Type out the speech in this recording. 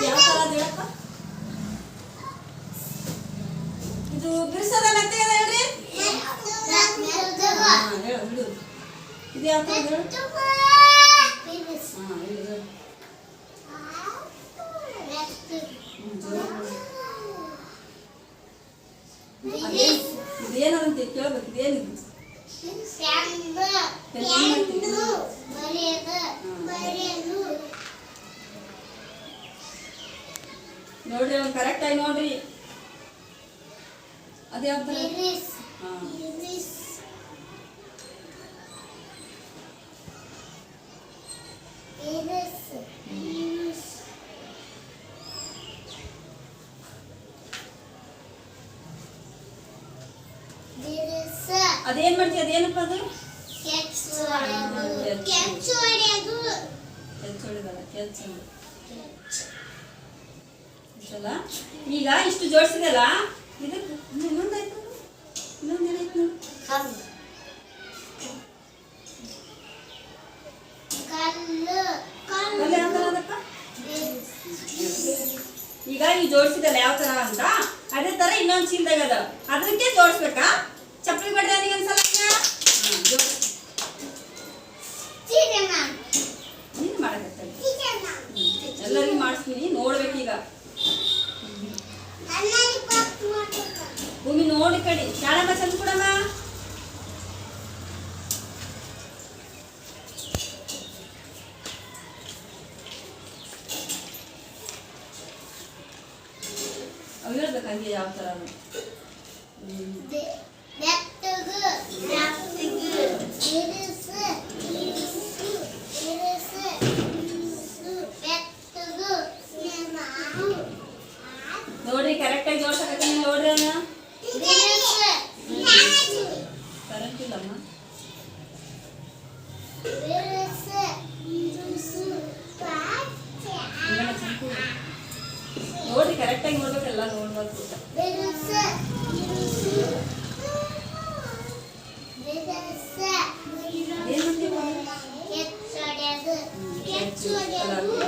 ಯಾವ ಥರ ಅದು ಹೇಳಪ್ಪ? ಇದು ಬಿರ್ಸದ ಮೆತ್ತೆ ಅದ ಹೇಳ್ರಿ. ಹೇಳು ಬಿಡು. ಇದು ಯಾವ ಥರ ಹೇಳು? ಹೇಳು. ಇದೇನಂತ ಕೇಳ್ಬೇಕು. ಇದೇನಿದು? ನೋಡ್ರಿ ಅವ್ನು ಕರೆಕ್ಟ್ ಆಗಿ ನೋಡ್ರಿ. ಅದೇ ಯಾವ ಥರ? ಅದೇನ್ ಮಾಡ್ತೀವಿ? ಅದೇನಪ್ಪ ಅದು? ಈಗ ಇಷ್ಟು ಜೋಡಿಸಿದಲ್ಲ, ಇದಕ್ಕೆ ಇನ್ನೊಂದಾಯ್ತು. ಇನ್ನೊಂದೇನಾಯ್ತು ನೋಡಿ. ಈಗ ಈ ಜೋಡಿಸಿದಲ್ಲ ಯಾವ ತರ ಅಂತ, ಅದೇ ತರ ಇನ್ನೊಂದು ಚೀಲದಾಗ ಅದ, ಅದಕ್ಕೆ ಜೋಡಿಸ್ಬೇಕಾ? ಚಪ್ಪಲಿ ಬಡ್ದ ನನಗೆ ಒಂದ್ಸಲ ನೀನು ಮಾಡಕತ್ತ ಎಲ್ಲರಿಗೂ ಮಾಡಿಸ್ತೀನಿ. ನೋಡ್ಬೇಕೀಗ ಭೂಮಿ ನೋಡಿ ಕಡಿ. ಶಾಣಮ್ಮ ಚಂದ ಕೊಡಮ್ಮ. ಅವು ಹೇಳ್ಬೇಕು ಹಂಗೆ ಯಾವ ಥರ ನೋಡ್ರಿ. ಕರೆಕ್ಟಾಗಿ ಜೋಡ್ಸಕತ್ತೀನಿ ನೋಡ್ರಿ. ಅವನ ಕರೆಕ್ಟ್ ಇಲ್ಲಮ್ಮ. ನೋಡ್ರಿ ಕರೆಕ್ಟಾಗಿ ನೋಡ್ಬೇಕಲ್ಲ. ನೋಡ್ಬೇಕು. ಏನು